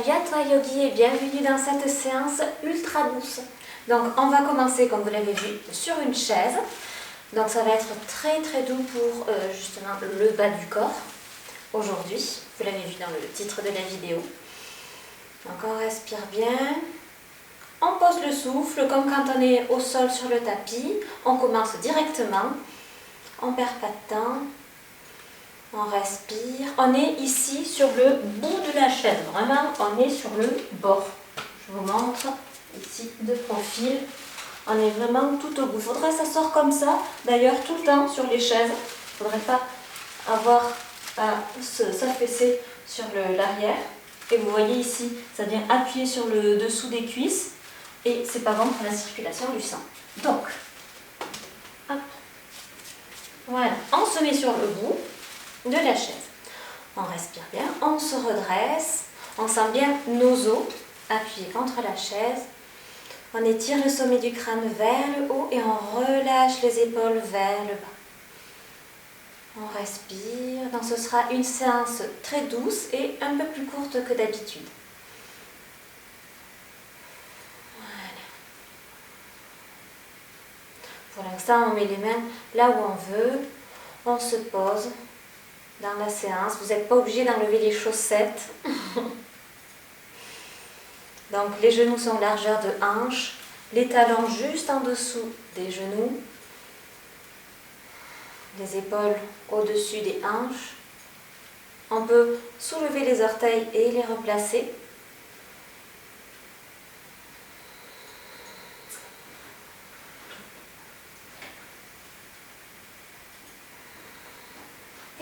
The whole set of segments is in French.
Yatma Yogi et bienvenue dans cette séance ultra douce. Donc on va commencer comme vous l'avez vu sur une chaise. Donc ça va être très doux pour justement le bas du corps aujourd'hui. Vous l'avez vu dans le titre de la vidéo. Donc on respire bien. On pose le souffle comme quand on est au sol sur le tapis. On commence directement. On ne perd pas de temps. On respire. On est ici sur le bout de la chaise. Vraiment, on est sur le bord. Je vous montre ici de profil. On est vraiment tout au bout. Il faudra s'asseoir comme ça. D'ailleurs, tout le temps sur les chaises. Il ne faudrait pas avoir à s'affaisser sur l'arrière. Et vous voyez ici, ça vient appuyer sur le dessous des cuisses. Et c'est pas bon pour la circulation du sang. Donc, hop. Voilà. On se met sur le bout de la chaise. On respire bien, on se redresse, on sent bien nos os appuyés contre la chaise. On étire le sommet du crâne vers le haut et on relâche les épaules vers le bas. On respire. Donc ce sera une séance très douce et un peu plus courte que d'habitude. Voilà. Pour l'instant, on met les mains là où on veut. On se pose dans la séance. Vous n'êtes pas obligé d'enlever les chaussettes. Donc les genoux sont largeur de hanche, les talons juste en dessous des genoux, les épaules au-dessus des hanches. On peut soulever les orteils et les replacer.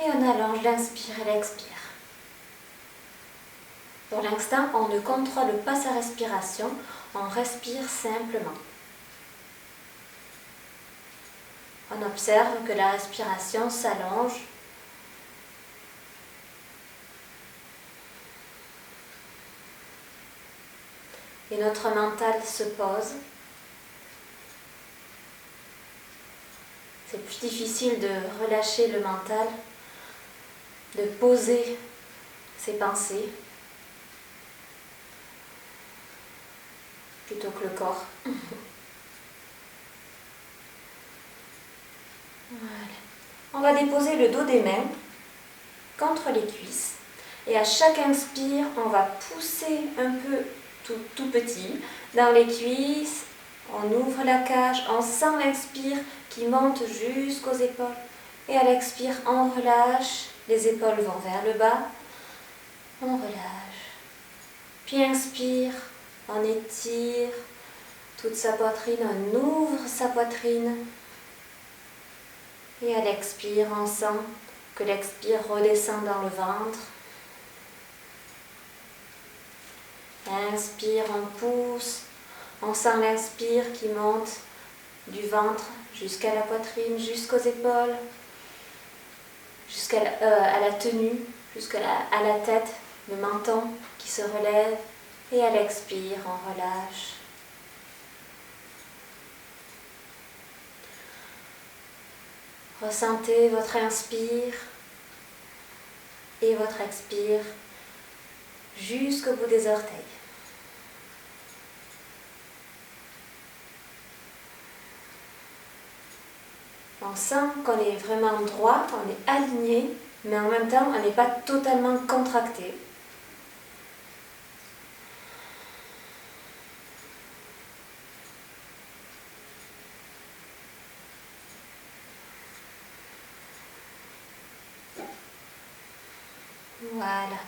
Et on allonge l'inspire et l'expire. Pour l'instant, on ne contrôle pas sa respiration, on respire simplement. On observe que la respiration s'allonge. Et notre mental se pose. C'est plus difficile de relâcher le mental, de poser ses pensées, plutôt que le corps. Voilà. On va déposer le dos des mains contre les cuisses. Et à chaque inspire, on va pousser un peu tout petit dans les cuisses. On ouvre la cage, on sent l'inspire qui monte jusqu'aux épaules. Et à l'expire, on relâche. Les épaules vont vers le bas. On relâche. Puis inspire, on étire toute sa poitrine, on ouvre sa poitrine. Et à l'expire, on sent que l'expire redescend dans le ventre. Inspire, on pousse. On sent l'inspire qui monte du ventre jusqu'à la poitrine, jusqu'aux épaules, jusqu'à la tenue, jusqu'à la tête, le menton qui se relève. Et à l'expire, on relâche. Ressentez votre inspire et votre expire jusqu'au bout des orteils. On sent qu'on est vraiment droit, on est aligné, mais en même temps, on n'est pas totalement contracté. Voilà.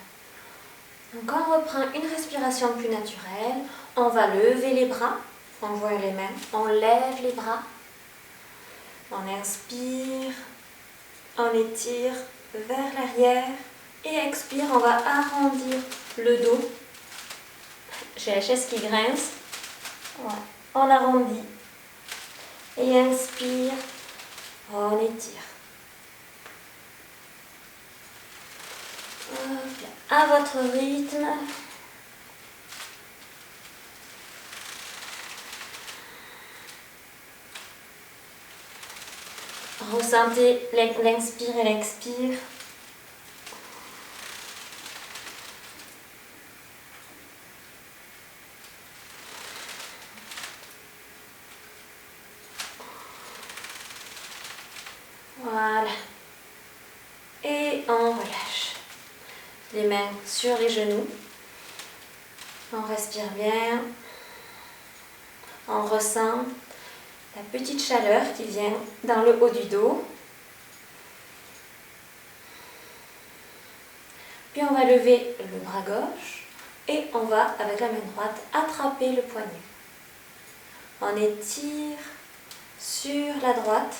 Donc on reprend une respiration plus naturelle. On va lever les bras, on joint les mains, on lève les bras. On inspire, on étire vers l'arrière et expire, on va arrondir le dos. J'ai la chaise qui grince. Ouais. On arrondit. Et inspire, on étire. À votre rythme. Ressentez l'inspire et l'expire. Voilà. Et on relâche. Les mains sur les genoux. On respire bien. On ressent la petite chaleur qui vient dans le haut du dos. Puis on va lever le bras gauche et on va, avec la main droite, attraper le poignet. On étire sur la droite,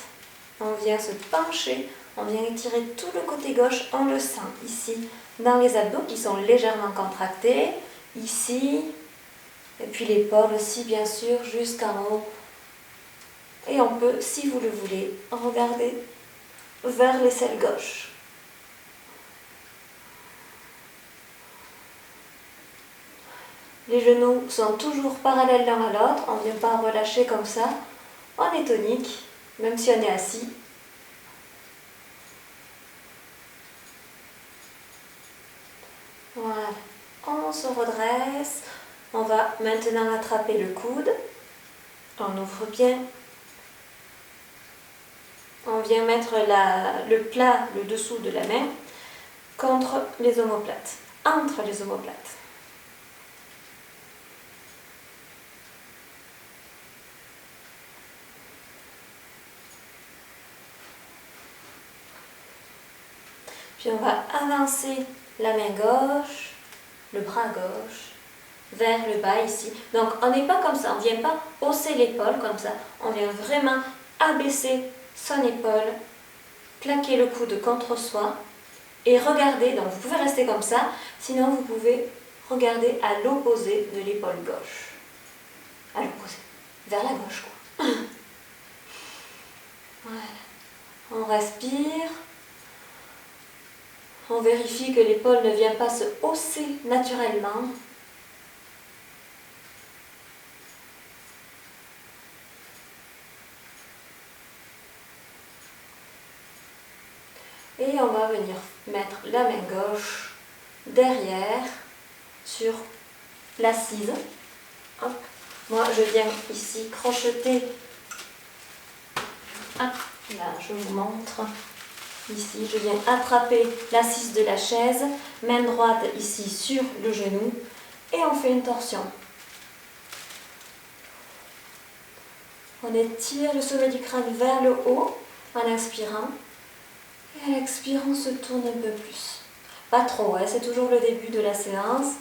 on vient se pencher, on vient étirer tout le côté gauche, on le sent ici dans les abdos qui sont légèrement contractés, ici, et puis l'épaule aussi bien sûr jusqu'en haut. Et on peut, si vous le voulez, regarder vers l'aisselle gauche. Les genoux sont toujours parallèles l'un à l'autre, on ne vient pas relâcher comme ça. On est tonique, même si on est assis. Voilà, on se redresse. On va maintenant attraper le coude. On ouvre bien. On vient mettre le plat, le dessous de la main, contre les omoplates, entre les omoplates. Puis on va avancer la main gauche, le bras gauche, vers le bas ici. Donc on n'est pas comme ça, on ne vient pas hausser l'épaule comme ça. On vient vraiment abaisser son épaule, plaquer le coude contre soi et regarder. Donc vous pouvez rester comme ça, sinon vous pouvez regarder à l'opposé de l'épaule gauche. À l'opposé, vers la gauche quoi. Voilà. On respire. On vérifie que l'épaule ne vient pas se hausser naturellement. Et on va venir mettre la main gauche derrière sur l'assise. Hop. Moi, je viens ici crocheter. Hop, là, je vous montre. Ici, je viens attraper l'assise de la chaise, main droite ici sur le genou et on fait une torsion. On étire le sommet du crâne vers le haut en inspirant et à l'expirant, on se tourne un peu plus. Pas trop, hein, c'est toujours le début de la séance.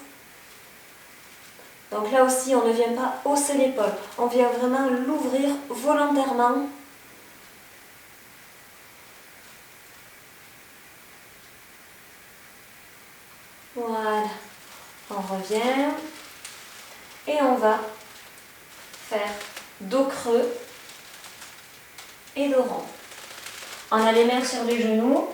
Donc là aussi, on ne vient pas hausser l'épaule, on vient vraiment l'ouvrir volontairement. Voilà, on revient et on va faire dos creux et dos rond. On a les mains sur les genoux.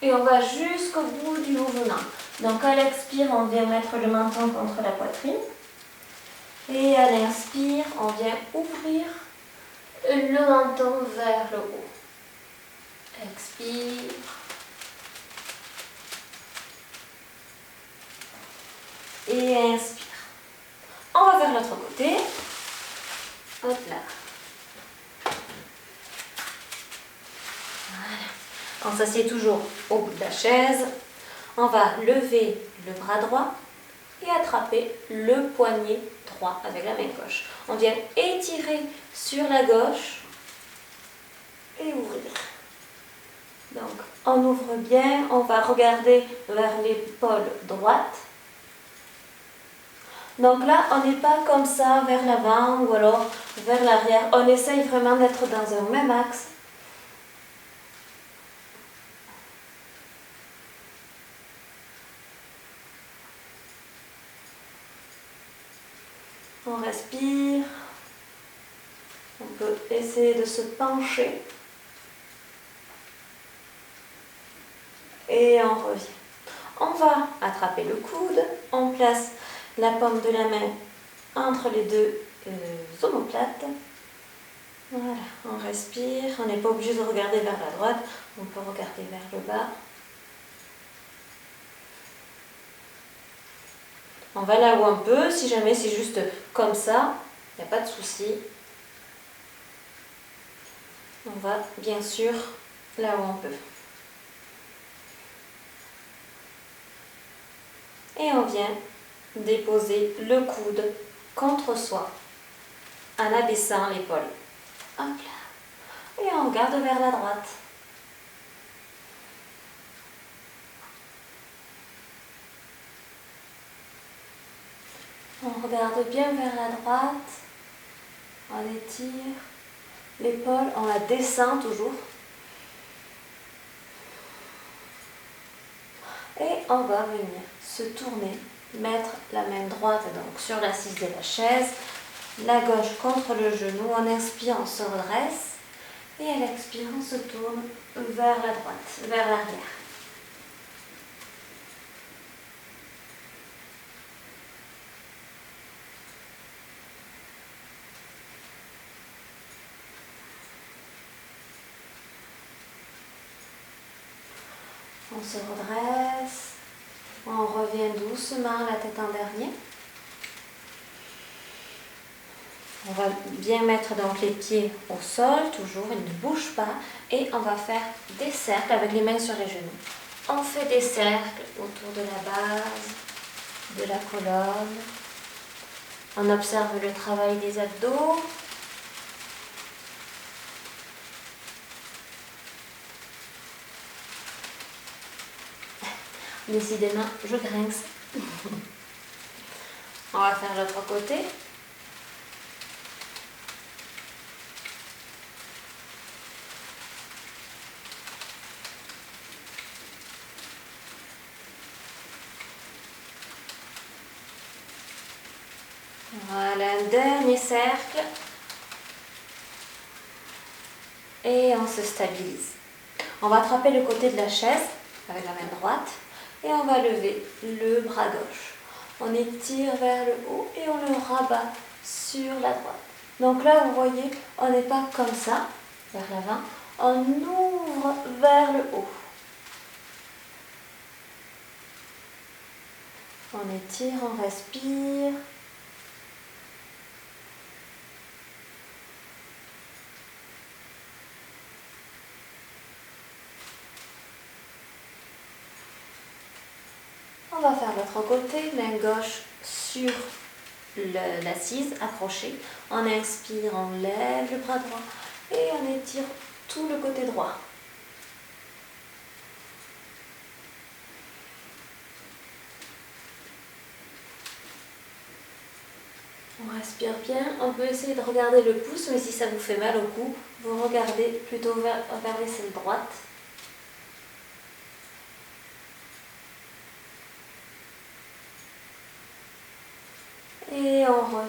Et on va jusqu'au bout du mouvement. Donc à l'expire, on vient mettre le menton contre la poitrine. Et à l'inspire, on vient ouvrir le menton vers le haut. Expire. Et inspire. On va vers l'autre côté. Hop là. Voilà. On s'assied toujours au bout de la chaise. On va lever le bras droit et attraper le poignet droit avec la main gauche. On vient étirer sur la gauche et ouvrir. Donc, on ouvre bien, on va regarder vers l'épaule droite. Donc là, on n'est pas comme ça vers l'avant ou alors vers l'arrière. On essaye vraiment d'être dans un même axe. On respire. On peut essayer de se pencher. Et on revient. On va attraper le coude. On place la paume de la main entre les deux omoplates. Voilà, on respire. On n'est pas obligé de regarder vers la droite. On peut regarder vers le bas. On va là où on peut. Si jamais c'est juste comme ça, il n'y a pas de souci. On va bien sûr là où on peut. Et on vient déposer le coude contre soi en abaissant l'épaule. Hop là. Et on regarde vers la droite. On regarde bien vers la droite. On étire l'épaule, on la descend toujours. Et on va venir se tourner, mettre la main droite donc sur l'assise de la chaise, la gauche contre le genou. On inspire, on se redresse et à l'expire, on se tourne vers la droite, vers l'arrière. On se redresse, on revient doucement la tête en dernier. On va bien mettre donc les pieds au sol, toujours, ils ne bougent pas. Et on va faire des cercles avec les mains sur les genoux. On fait des cercles autour de la base, de la colonne. On observe le travail des abdos. Décidément, je grince. On va faire l'autre côté. Voilà, un dernier cercle. Et on se stabilise. On va attraper le côté de la chaise avec la main droite et on va lever le bras gauche. On étire vers le haut et on le rabat sur la droite. Donc là, vous voyez, on n'est pas comme ça, vers l'avant. On ouvre vers le haut. On étire, on respire. On va faire l'autre côté, main gauche sur l'assise, accrochée. On inspire, on lève le bras droit et on étire tout le côté droit. On respire bien, on peut essayer de regarder le pouce, mais si ça vous fait mal au cou, vous regardez plutôt vers l'aisselle droite. Et on revient.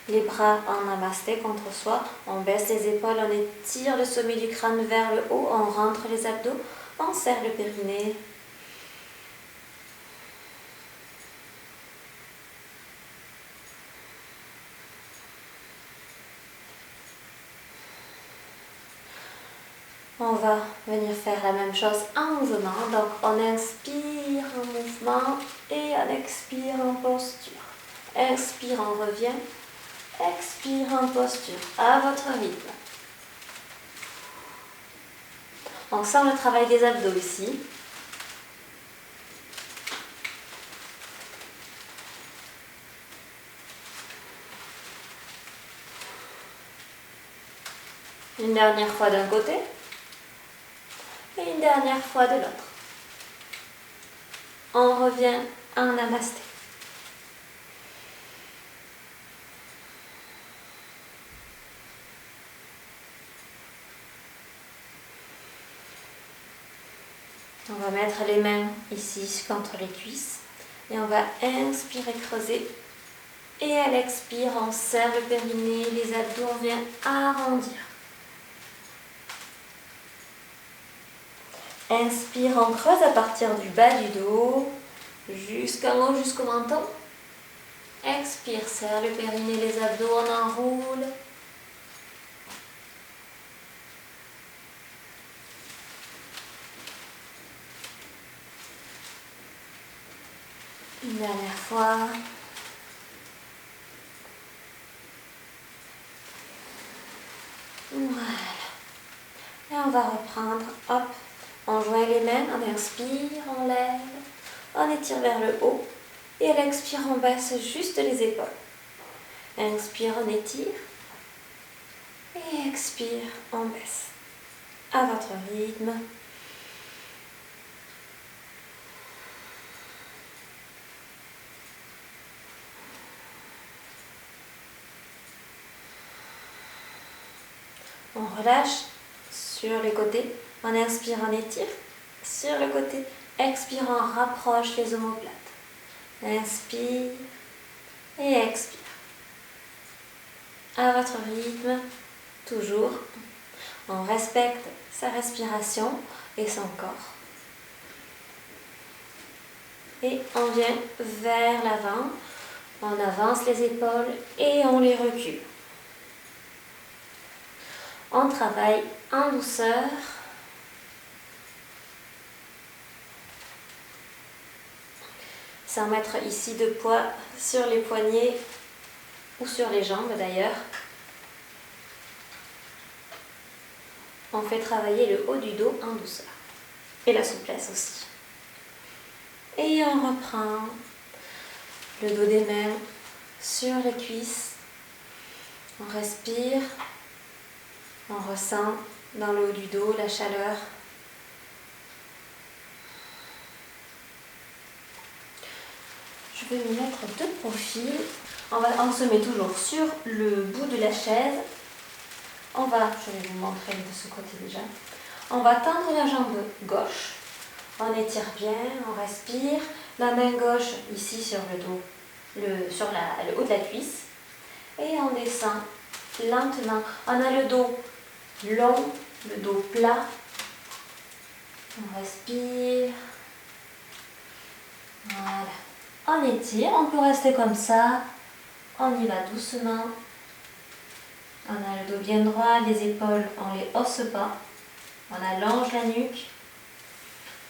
Les bras en namasté contre soi, on baisse les épaules, on étire le sommet du crâne vers le haut, on rentre les abdos, on serre le périnée. On va venir faire la même chose en mouvement. Donc on inspire en mouvement et on expire en posture. Inspire, on revient. Expire en posture, à votre rythme. On sent le travail des abdos ici. Une dernière fois d'un côté et une dernière fois de l'autre. On revient en namasté. On va mettre les mains ici contre les cuisses et on va inspirer, creuser. Et à l'expire, on serre le périnée, les abdos, on vient arrondir. Inspire, on creuse à partir du bas du dos, jusqu'en haut, jusqu'au menton. Expire, serre le périnée, les abdos, on enroule. Une dernière fois. va reprendre, hop, on joint les mains, on inspire, on lève, on étire vers le haut et à l'expire, on baisse juste les épaules. Inspire, on étire et expire, on baisse. À votre rythme. On relâche sur les côtés. On inspire, on étire. Sur le côté. Expire, on rapproche les omoplates. Inspire et expire. À votre rythme, toujours. On respecte sa respiration et son corps. Et on vient vers l'avant. On avance les épaules et on les recule. On travaille en douceur. Sans mettre ici de poids sur les poignets ou sur les jambes d'ailleurs. On fait travailler le haut du dos en douceur. Et la souplesse aussi. Et on reprend le dos des mains sur les cuisses. On respire. On ressent dans le haut du dos la chaleur. Je vais me mettre de profil. On se met toujours sur le bout de la chaise. Je vais vous montrer de ce côté déjà. On va tendre la jambe gauche. On étire bien, on respire. La main gauche ici sur le dos, sur le haut de la cuisse. Et on descend lentement. On a le dos long, le dos plat. On respire. Voilà. On étire, on peut rester comme ça. On y va doucement. On a le dos bien droit, les épaules, on ne les hausse pas. On allonge la nuque.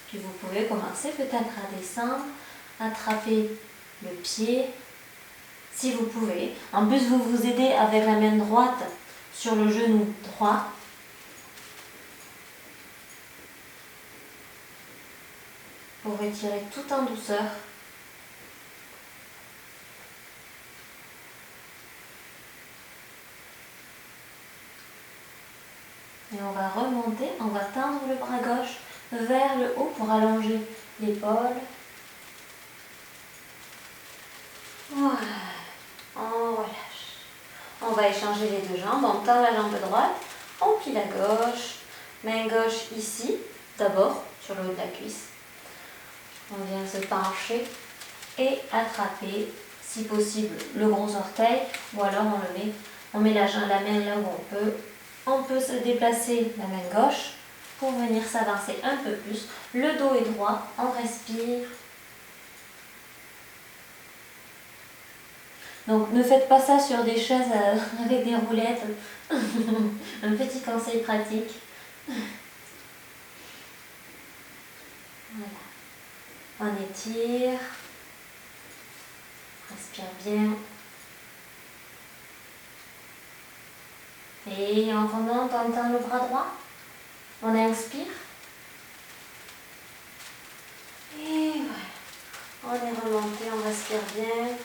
Puis vous pouvez commencer peut-être à descendre, attraper le pied, si vous pouvez. En plus, vous vous aidez avec la main droite sur le genou droit. Pour étirer tout en douceur. Et on va remonter, on va tendre le bras gauche vers le haut pour allonger l'épaule. Voilà, on relâche. On va échanger les deux jambes, on tend la jambe droite, on plie la gauche, main gauche ici, d'abord sur le haut de la cuisse. On vient se pencher et attraper, si possible, le gros orteil, ou alors on met la main là où on peut. On peut se déplacer la main gauche pour venir s'avancer un peu plus. Le dos est droit, on respire. Donc ne faites pas ça sur des chaises avec des roulettes. Un petit conseil pratique. Voilà. On étire. Respire bien. Et on remonte, on tend le bras droit. On inspire. Et voilà. On est remonté, on respire bien.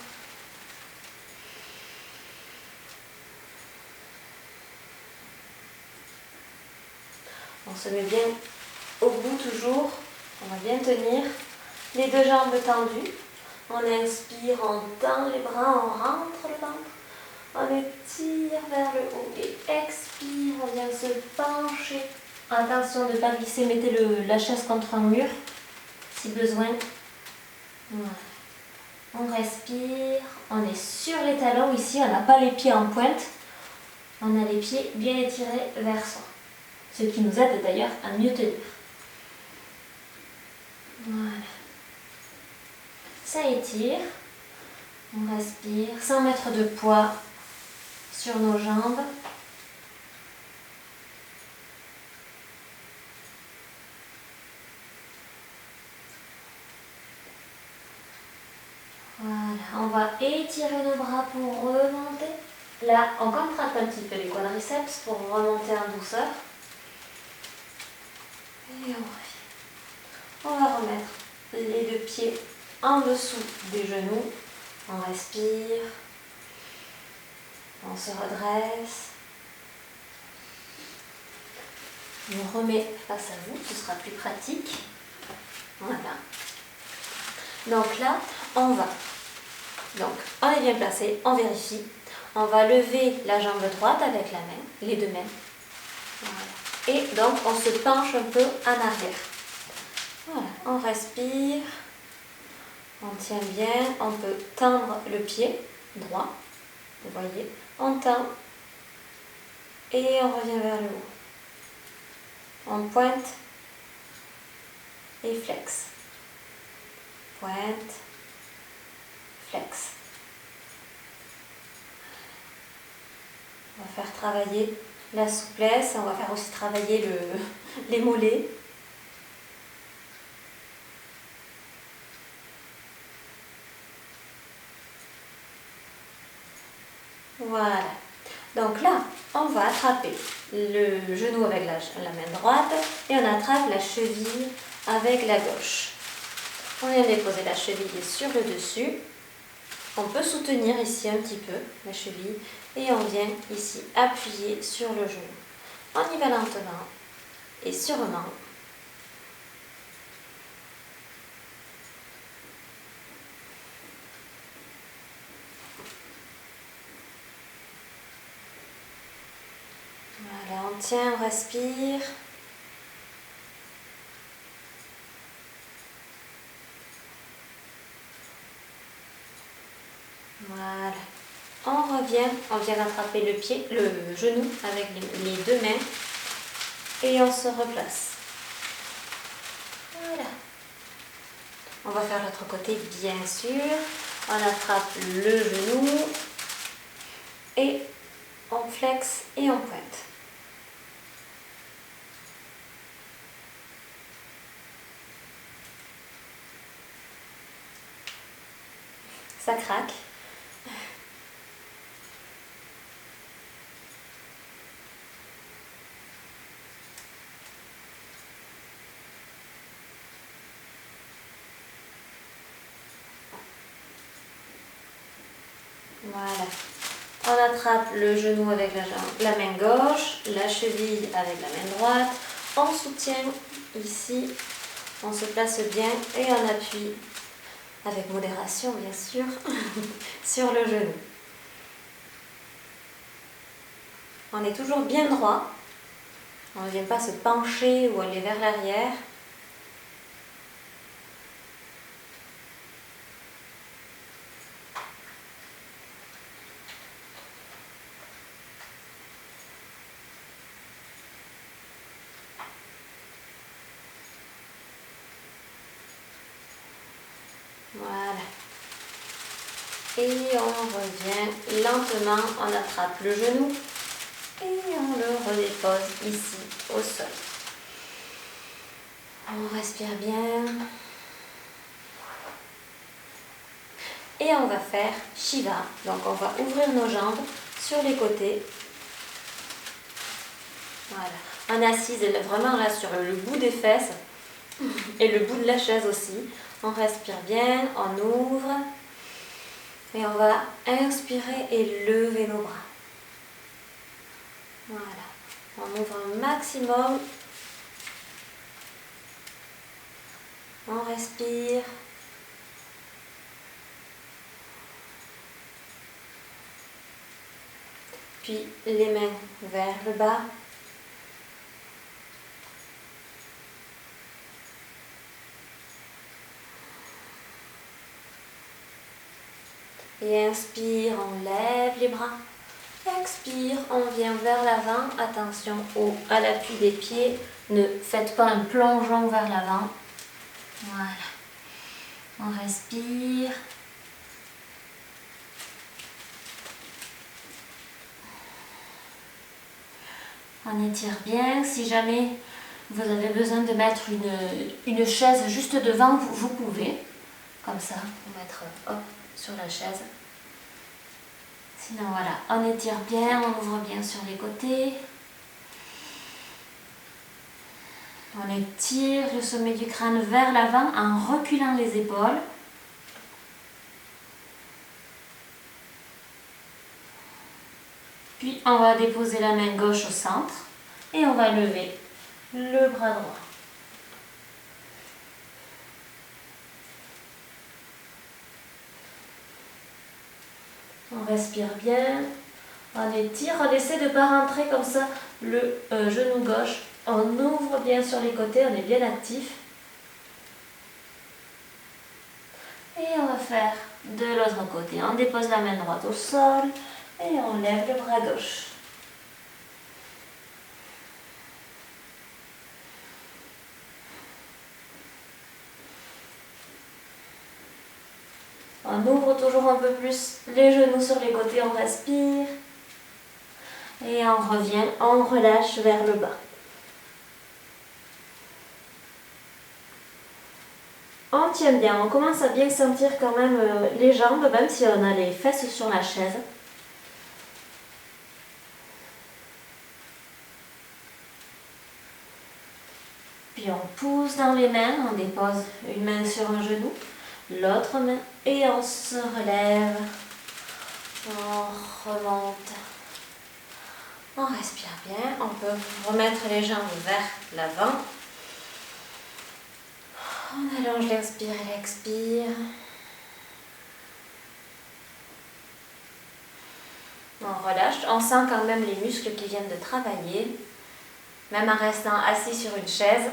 On se met bien au bout toujours. On va bien tenir. Les deux jambes tendues. On inspire, on tend les bras, on rentre le ventre. On étire vers le haut et expire, on vient se pencher. Attention de ne pas glisser, mettez la chaise contre un mur si besoin. Voilà. On respire, on est sur les talons ici, on n'a pas les pieds en pointe. On a les pieds bien étirés vers soi. Ce qui nous aide d'ailleurs à mieux tenir. Voilà. Ça étire. On respire sans mettre de poids sur nos jambes. Voilà, on va étirer nos bras pour remonter. Là, on contracte un petit peu les quadriceps pour remonter en douceur. Et on revient. On va remettre les deux pieds en dessous des genoux. On respire. On se redresse. On remet face à vous, ce sera plus pratique. Voilà. Donc là, on va. Donc, on est bien placé, on vérifie. On va lever la jambe droite avec la main, les deux mains. Voilà. Et donc, on se penche un peu en arrière. Voilà, on respire. On tient bien, on peut tendre le pied droit. Vous voyez, on tend et on revient vers le haut. On pointe et flex. Pointe, flex. On va faire travailler la souplesse, on va faire aussi travailler les mollets. Voilà. Donc là, on va attraper le genou avec la main droite et on attrape la cheville avec la gauche. On vient déposer la cheville sur le dessus. On peut soutenir ici un petit peu la cheville et on vient ici appuyer sur le genou. On y va lentement et sûrement. Voilà, on tient, on respire. Voilà. On revient, on vient attraper le genou avec les deux mains et on se replace. Voilà. On va faire l'autre côté, bien sûr. On attrape le genou et on flexe et on pointe. Ça craque. Voilà. On attrape le genou avec la main gauche, la cheville avec la main droite. On soutient ici. On se place bien et on appuie avec modération bien sûr sur le genou. On est toujours bien droit. On ne vient pas se pencher ou aller vers l'arrière. Voilà. Et on revient lentement, on attrape le genou et on le redépose ici au sol. On respire bien. Et on va faire Shiva. Donc on va ouvrir nos jambes sur les côtés. Voilà. En assise, vraiment là sur le bout des fesses et le bout de la chaise aussi. On respire bien, on ouvre. Et on va inspirer et lever nos bras. Voilà. On ouvre un maximum. On respire. Puis les mains vers le bas. Et inspire, on lève les bras. Expire, on vient vers l'avant. Attention à l'appui des pieds. Ne faites pas un plongeon vers l'avant. Voilà. On respire. On étire bien. Si jamais vous avez besoin de mettre une chaise juste devant, vous pouvez. Comme ça, vous mettre hop, sur la chaise. Sinon voilà, on étire bien, on ouvre bien sur les côtés. On étire le sommet du crâne vers l'avant en reculant les épaules. Puis on va déposer la main gauche au centre et on va lever le bras droit. On respire bien, on étire, on essaie de ne pas rentrer comme ça le genou gauche. On ouvre bien sur les côtés, on est bien actif. Et on va faire de l'autre côté. On dépose la main droite au sol et on lève le bras gauche. On ouvre toujours un peu plus les genoux sur les côtés, on respire. Et on revient, on relâche vers le bas. On tient bien, on commence à bien sentir quand même les jambes, même si on a les fesses sur la chaise. Puis on pousse dans les mains, on dépose une main sur un genou, l'autre main, et on se relève, on remonte. On respire bien, on peut remettre les jambes vers l'avant. On allonge l'inspire et l'expire. On relâche, on sent quand même les muscles qui viennent de travailler, même en restant assis sur une chaise.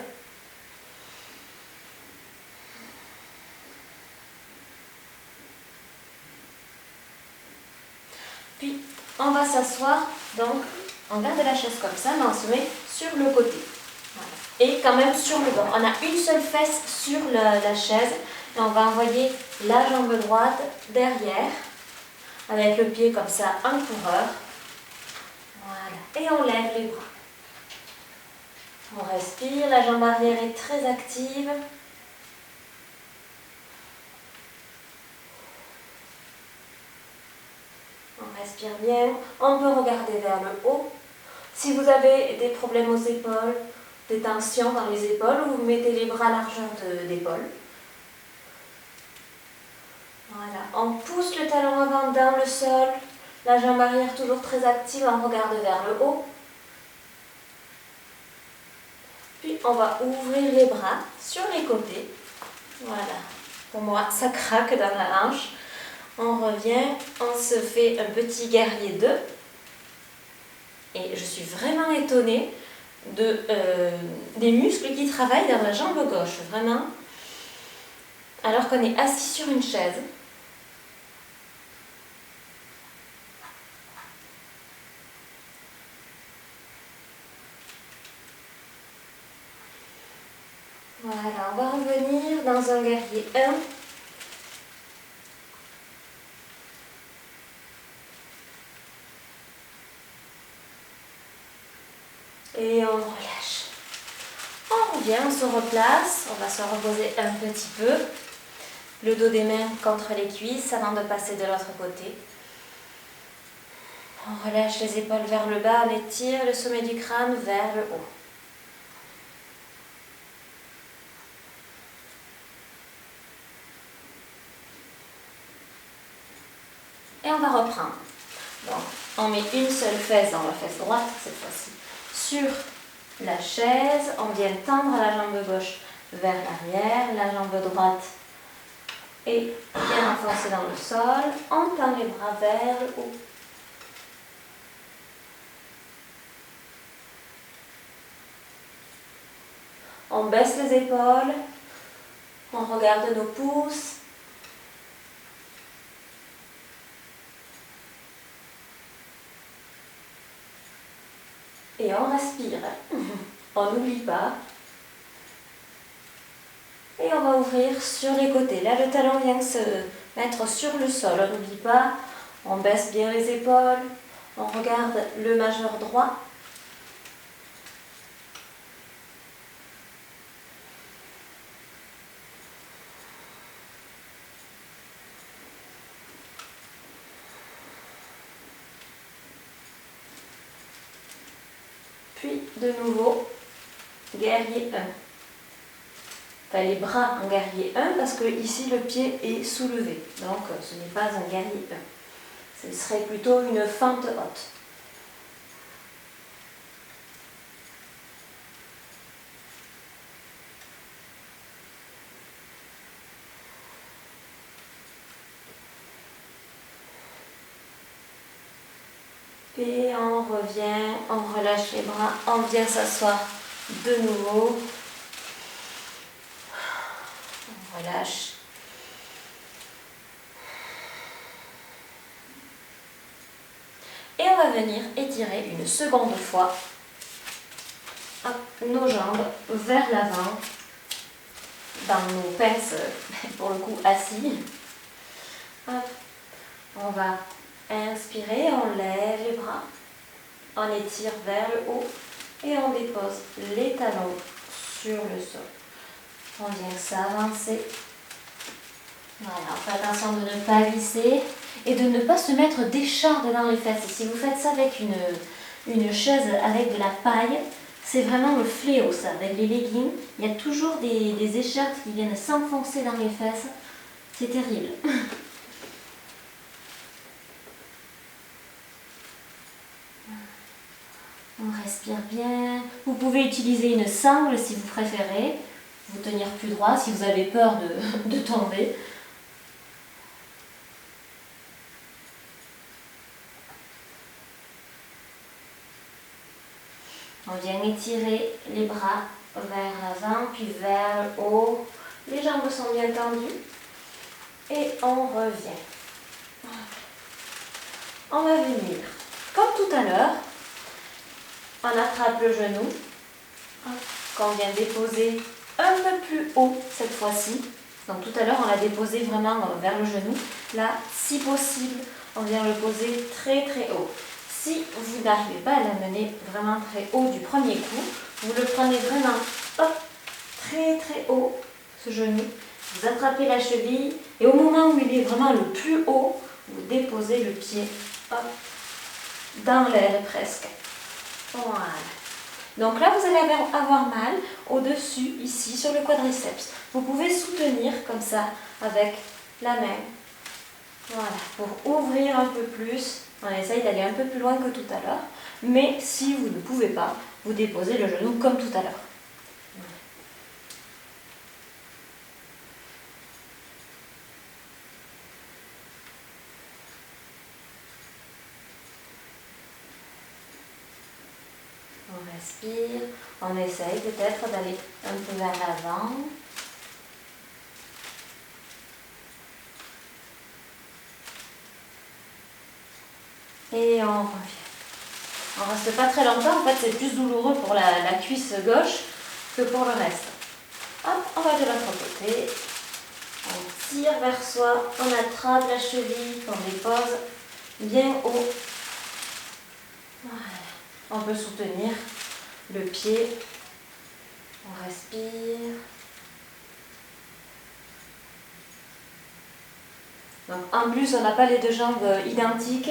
Puis on va s'asseoir, donc on garde la chaise comme ça, mais on se met sur le côté. Voilà. Et quand même sur le bord. On a une seule fesse sur la chaise et on va envoyer la jambe droite derrière avec le pied comme ça en coureur. Voilà. Et on lève les bras. On respire, la jambe arrière est très active. On respire bien. On peut regarder vers le haut. Si vous avez des problèmes aux épaules, des tensions dans les épaules, vous mettez les bras à largeur d'épaule. Voilà. On pousse le talon avant dans le sol. La jambe arrière toujours très active. On regarde vers le haut. Puis on va ouvrir les bras sur les côtés. Voilà. Pour moi, ça craque dans la hanche. On revient, on se fait un petit guerrier 2. Et je suis vraiment étonnée des muscles qui travaillent dans la jambe gauche, vraiment. Alors qu'on est assis sur une chaise. Voilà, on va revenir dans un guerrier 1. Et on relâche. On revient, on se replace, on va se reposer un petit peu. Le dos des mains contre les cuisses avant de passer de l'autre côté. On relâche les épaules vers le bas, on étire le sommet du crâne vers le haut. Et on va reprendre. Donc, on met une seule fesse dans la fesse droite cette fois-ci sur la chaise. On vient tendre la jambe gauche vers l'arrière, la jambe droite est bien enfoncée dans le sol. On tend les bras vers le haut. On baisse les épaules. On regarde nos pouces. Et on respire. On n'oublie pas. Et on va ouvrir sur les côtés. Là, le talon vient de se mettre sur le sol. On n'oublie pas. On baisse bien les épaules. On regarde le majeur droit. Puis, de nouveau, guerrier 1. Enfin, les bras en guerrier 1 parce que ici le pied est soulevé. Donc ce n'est pas un guerrier 1. Ce serait plutôt une fente haute. Et on revient, on relâche les bras, on vient s'asseoir de nouveau. On relâche. Et on va venir étirer une seconde fois nos jambes vers l'avant dans nos pinces, pour le coup assis. Hop. On va inspirer, on lève les bras, on étire vers le haut et on dépose les talons sur le sol. On vient s'avancer. Voilà, on fait attention de ne pas glisser et de ne pas se mettre d'écharde dans les fesses. Si vous faites ça avec une chaise avec de la paille, c'est vraiment le fléau ça. Avec les leggings, il y a toujours des échardes qui viennent s'enfoncer dans les fesses. C'est terrible. On respire bien. Vous pouvez utiliser une sangle si vous préférez. Vous tenir plus droit si vous avez peur de tomber. On vient étirer les bras vers l'avant puis vers le haut. Les jambes sont bien tendues. Et on revient. On va venir, comme tout à l'heure, on attrape le genou, qu'on vient déposer un peu plus haut cette fois-ci. Donc tout à l'heure, on l'a déposé vraiment vers le genou. Là, si possible, on vient le poser très très haut. Si vous n'arrivez pas à l'amener vraiment très haut du premier coup, vous le prenez vraiment très très haut, ce genou. Vous attrapez la cheville et au moment où il est vraiment le plus haut, vous déposez le pied dans l'air presque. Voilà. Donc là, vous allez avoir mal au-dessus, ici, sur le quadriceps. Vous pouvez soutenir comme ça avec la main. Voilà, pour ouvrir un peu plus. On essaye d'aller un peu plus loin que tout à l'heure. Mais si vous ne pouvez pas, vous déposez le genou comme tout à l'heure. On respire, on essaye peut-être d'aller un peu vers l'avant. Et on revient. On ne reste pas très longtemps, en fait c'est plus douloureux pour la cuisse gauche que pour le reste. Hop, on va de l'autre côté. On tire vers soi, on attrape la cheville, on dépose bien haut. Voilà. On peut soutenir le pied. On respire. Donc, en plus, on n'a pas les deux jambes identiques.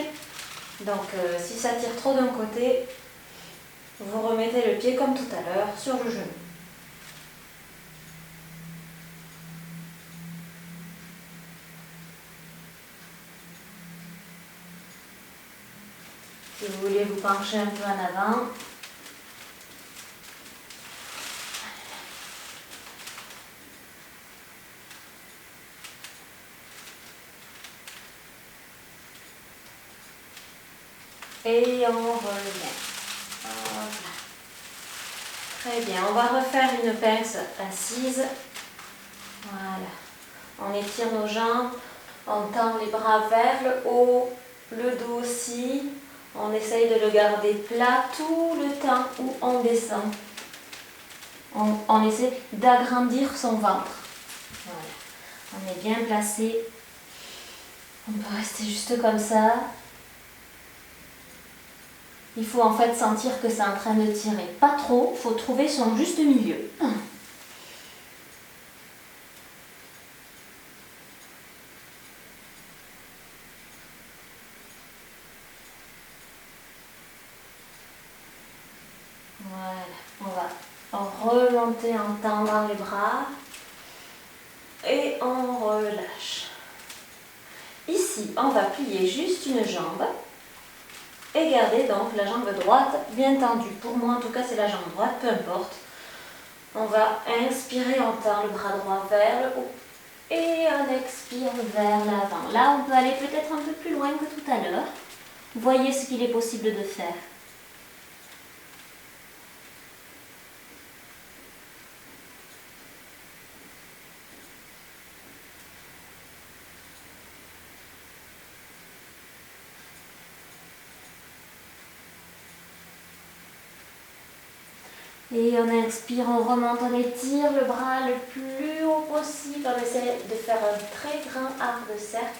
Donc, si ça tire trop d'un côté, vous remettez le pied comme tout à l'heure sur le genou. Si vous voulez vous pencher un peu en avant. Et on revient. Voilà. Très bien, on va refaire une pince assise. Voilà. On étire nos jambes, on tend les bras vers le haut, le dos aussi. On essaye de le garder plat tout le temps où on descend. On essaie d'agrandir son ventre. Voilà. On est bien placé. On peut rester juste comme ça. Il faut en fait sentir que c'est en train de tirer. Pas trop, il faut trouver son juste milieu. Voilà, on remonter en tendant les bras. Et on relâche. Ici, on va plier juste une jambe. Et garder donc la jambe droite bien tendue. Pour moi, en tout cas, c'est la jambe droite, peu importe. On va inspirer, on tend le bras droit vers le haut. Et on expire vers l'avant. Là, on peut aller peut-être un peu plus loin que tout à l'heure. Voyez ce qu'il est possible de faire. Et on inspire, on remonte, on étire le bras le plus haut possible. On essaie de faire un très grand arc de cercle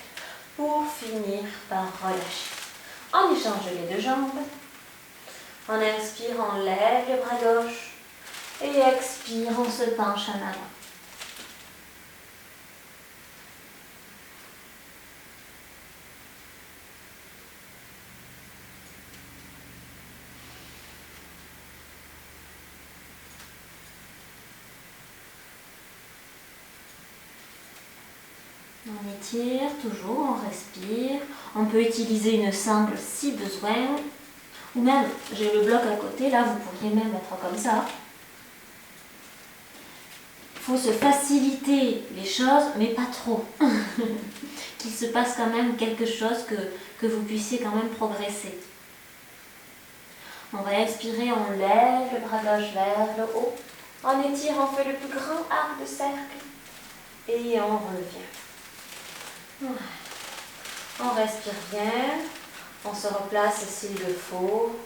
pour finir par relâcher. On échange les deux jambes. On inspire, on lève le bras gauche. Et expire, on se penche en avant. On étire toujours, on respire. On peut utiliser une sangle si besoin. Ou même, j'ai le bloc à côté, là vous pourriez même être comme ça. Il faut se faciliter les choses, mais pas trop. Qu'il se passe quand même quelque chose que vous puissiez quand même progresser. On va expirer, on lève le bras gauche vers le haut. On étire, on fait le plus grand arc de cercle. Et on revient. On respire bien. On se replace s'il le faut.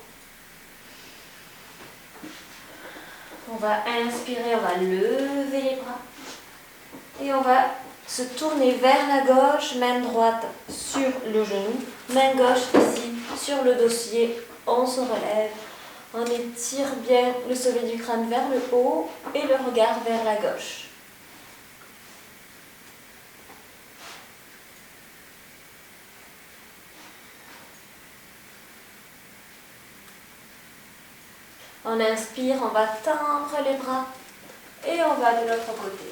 On va inspirer, on va lever les bras. Et on va se tourner vers la gauche, main droite sur le genou, main gauche ici sur le dossier. On se relève. On étire bien le sommet du crâne vers le haut et le regard vers la gauche. On inspire, on va tendre les bras et on va de l'autre côté.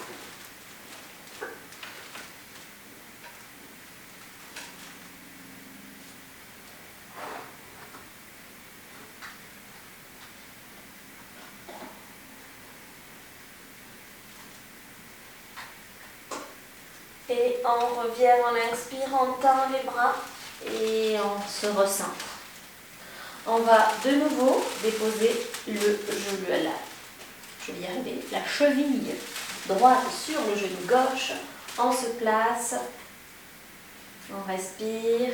Et on revient, on inspire, on tend les bras et on se recentre. On va de nouveau déposer la cheville droite sur le genou gauche. On se place, on respire.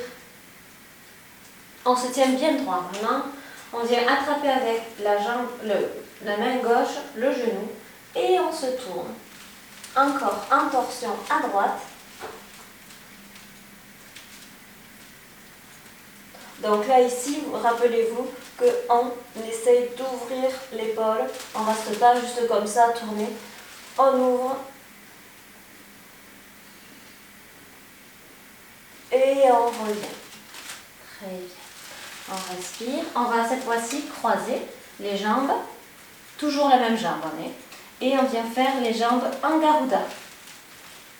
On se tient bien droit, vraiment. On vient attraper avec la main gauche le genou et on se tourne. Encore en torsion à droite. Donc là, ici, rappelez-vous qu'on essaye d'ouvrir l'épaule. On ne reste pas juste comme ça, tourner. On ouvre. Et on revient. Très bien. On respire. On va cette fois-ci croiser les jambes. Toujours la même jambe, on est. Et on vient faire les jambes en Garuda.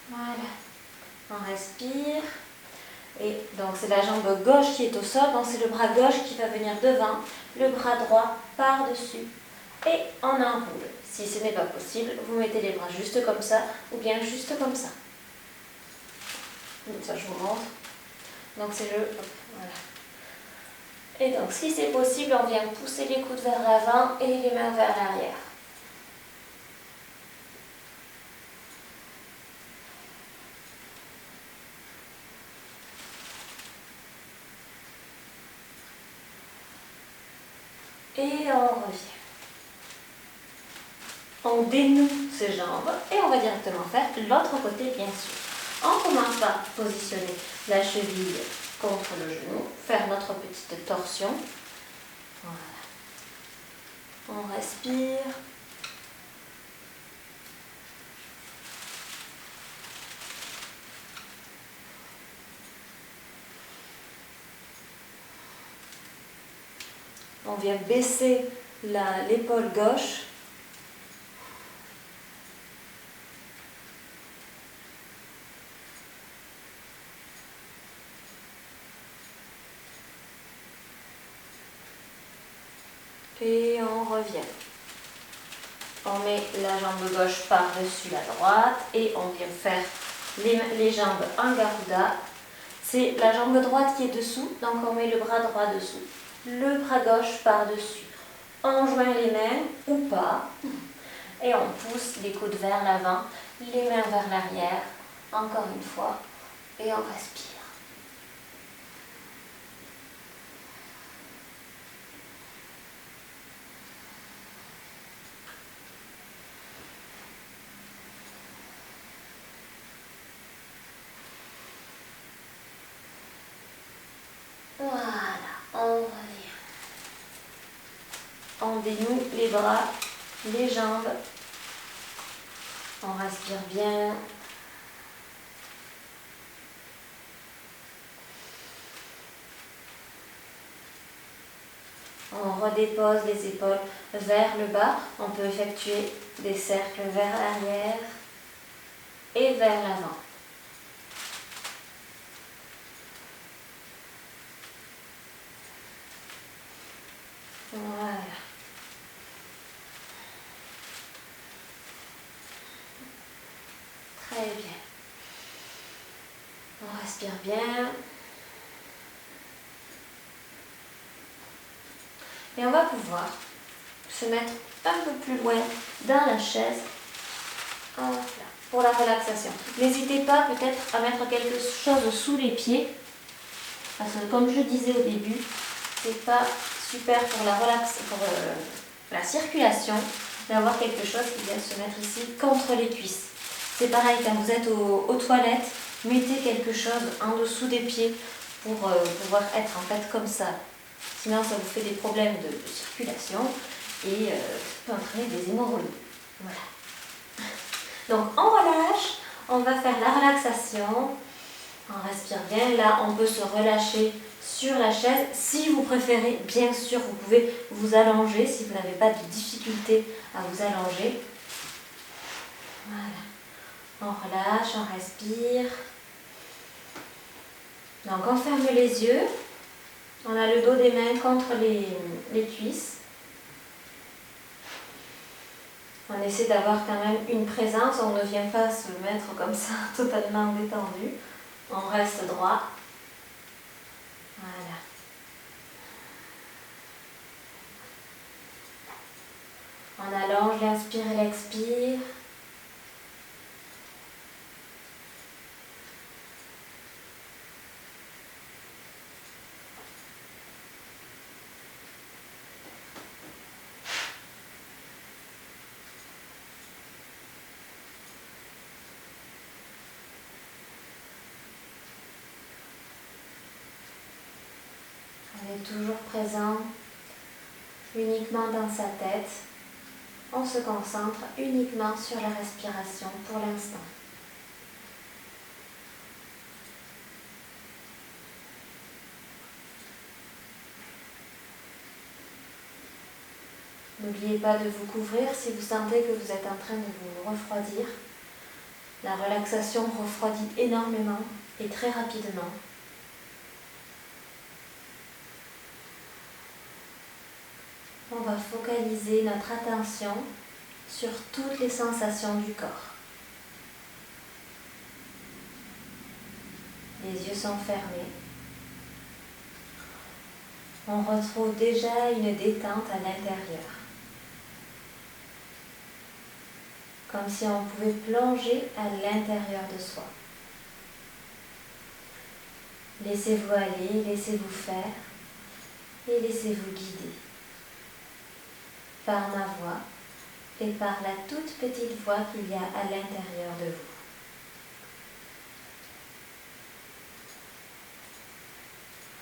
Voilà. On respire. Et donc c'est la jambe gauche qui est au sol, donc c'est le bras gauche qui va venir devant, le bras droit par-dessus et on enroule. Si ce n'est pas possible, vous mettez les bras juste comme ça ou bien juste comme ça. Donc ça je vous montre. Donc c'est voilà. Et donc si c'est possible, on vient pousser les coudes vers l'avant et les mains vers l'arrière. Et on revient. On dénoue ses jambes et on va directement faire l'autre côté bien sûr. On commence par positionner la cheville contre le genou, faire notre petite torsion. Voilà. On respire. On vient baisser l'épaule gauche. Et on revient. On met la jambe gauche par-dessus la droite et on vient faire les jambes en garuda. C'est la jambe droite qui est dessous, donc on met le bras droit dessous, le bras gauche par-dessus. On joint les mains ou pas et on pousse les coudes vers l'avant, les mains vers l'arrière, encore une fois, et on respire. Voilà, on revient. On dénoue les bras, les jambes. On respire bien. On redépose les épaules vers le bas. On peut effectuer des cercles vers l'arrière et vers l'avant. Voilà. Très bien. On respire bien. Et on va pouvoir se mettre un peu plus loin dans la chaise. Voilà, pour la relaxation. N'hésitez pas peut-être à mettre quelque chose sous les pieds. Parce que comme je disais au début, c'est pas super pour la circulation d'avoir quelque chose qui vient se mettre ici contre les cuisses. C'est pareil, quand vous êtes aux toilettes, mettez quelque chose en dessous des pieds pour pouvoir être en fait comme ça. Sinon, ça vous fait des problèmes de circulation et ça peut entraîner des hémorroïdes. Voilà. Donc, on relâche, on va faire la relaxation. On respire bien. Là, on peut se relâcher sur la chaise. Si vous préférez, bien sûr, vous pouvez vous allonger si vous n'avez pas de difficulté à vous allonger. Voilà. On relâche, on respire. Donc, on ferme les yeux. On a le dos des mains contre les cuisses. On essaie d'avoir quand même une présence. On ne vient pas se mettre comme ça, totalement détendu. On reste droit. Voilà. On allonge l'inspire et l'expire. On est toujours présent, uniquement dans sa tête. On se concentre uniquement sur la respiration pour l'instant. N'oubliez pas de vous couvrir si vous sentez que vous êtes en train de vous refroidir. La relaxation refroidit énormément et très rapidement. On va focaliser notre attention sur toutes les sensations du corps. Les yeux sont fermés. On retrouve déjà une détente à l'intérieur. Comme si on pouvait plonger à l'intérieur de soi. Laissez-vous aller, laissez-vous faire et laissez-vous guider par ma voix et par la toute petite voix qu'il y a à l'intérieur de vous.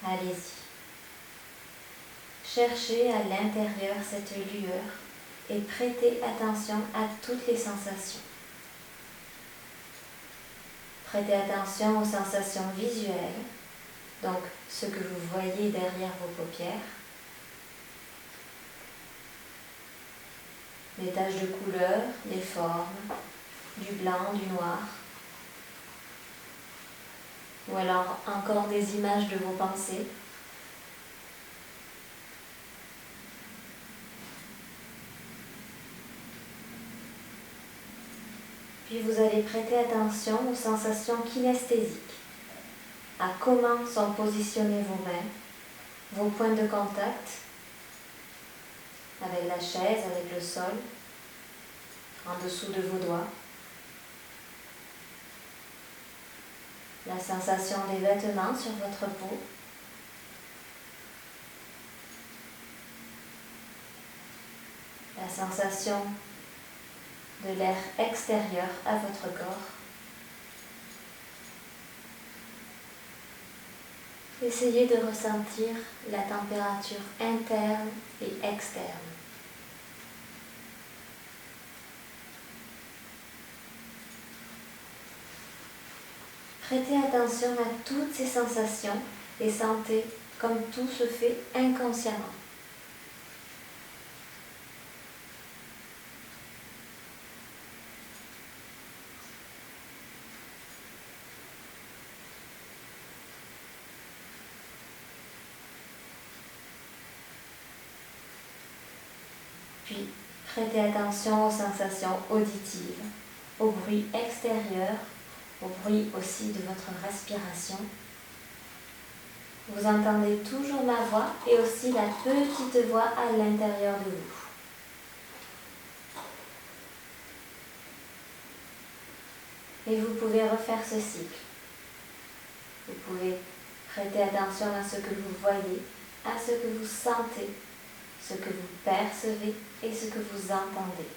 Allez-y. Cherchez à l'intérieur cette lueur et prêtez attention à toutes les sensations. Prêtez attention aux sensations visuelles, donc ce que vous voyez derrière vos paupières, les taches de couleur, les formes, du blanc, du noir, ou alors encore des images de vos pensées. Puis vous allez prêter attention aux sensations kinesthésiques, à comment sont positionnées vos mains, vos points de contact avec la chaise, avec le sol, en dessous de vos doigts. La sensation des vêtements sur votre peau. La sensation de l'air extérieur à votre corps. Essayez de ressentir la température interne et externe. Prêtez attention à toutes ces sensations et sentez comme tout se fait inconsciemment. Puis, prêtez attention aux sensations auditives, au bruit extérieur, au bruit aussi de votre respiration. Vous entendez toujours ma voix et aussi la petite voix à l'intérieur de vous. Et vous pouvez refaire ce cycle. Vous pouvez prêter attention à ce que vous voyez, à ce que vous sentez, ce que vous percevez et ce que vous entendez.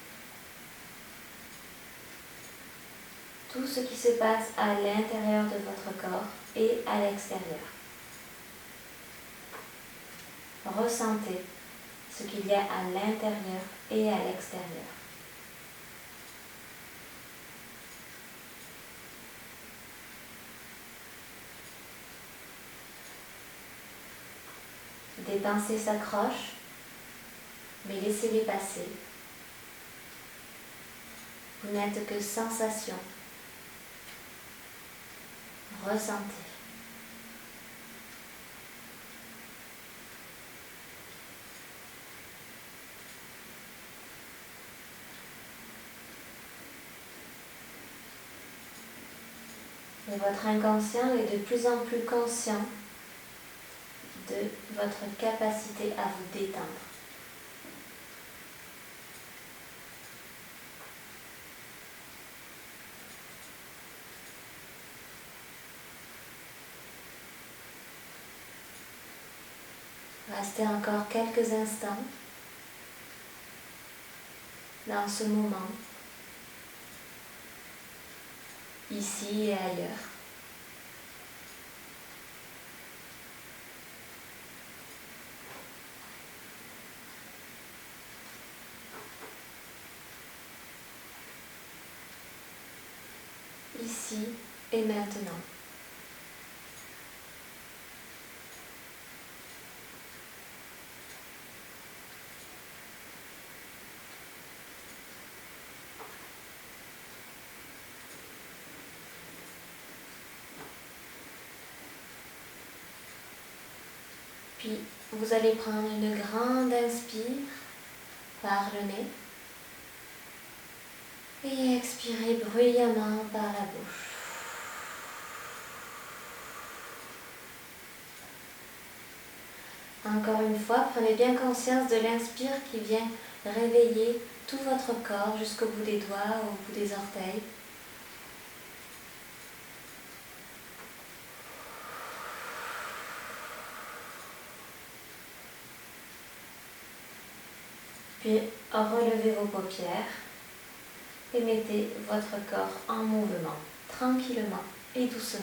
Tout ce qui se passe à l'intérieur de votre corps et à l'extérieur. Ressentez ce qu'il y a à l'intérieur et à l'extérieur. Des pensées s'accrochent, mais laissez-les passer. Vous n'êtes que sensation. Ressentez. Et votre inconscient est de plus en plus conscient de votre capacité à vous détendre. Restez encore quelques instants dans ce moment, ici et ailleurs. Ici et maintenant. Puis, vous allez prendre une grande inspire par le nez et expirer bruyamment par la bouche. Encore une fois, prenez bien conscience de l'inspire qui vient réveiller tout votre corps jusqu'au bout des doigts, au bout des orteils. Puis relevez vos paupières et mettez votre corps en mouvement, tranquillement et doucement.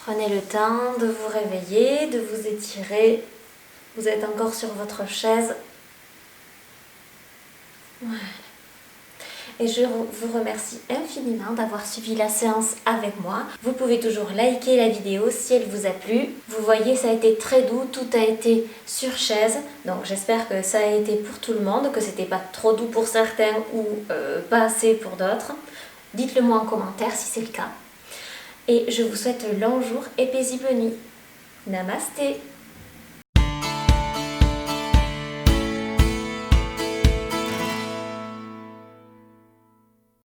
Prenez le temps de vous réveiller, de vous étirer. Vous êtes encore sur votre chaise. Voilà. Et je vous remercie infiniment d'avoir suivi la séance avec moi. Vous pouvez toujours liker la vidéo si elle vous a plu. Vous voyez, ça a été très doux, tout a été sur chaise. Donc j'espère que ça a été pour tout le monde, que c'était pas trop doux pour certains ou pas assez pour d'autres. Dites-le moi en commentaire si c'est le cas. Et je vous souhaite long jour et paisible nuit. Namasté.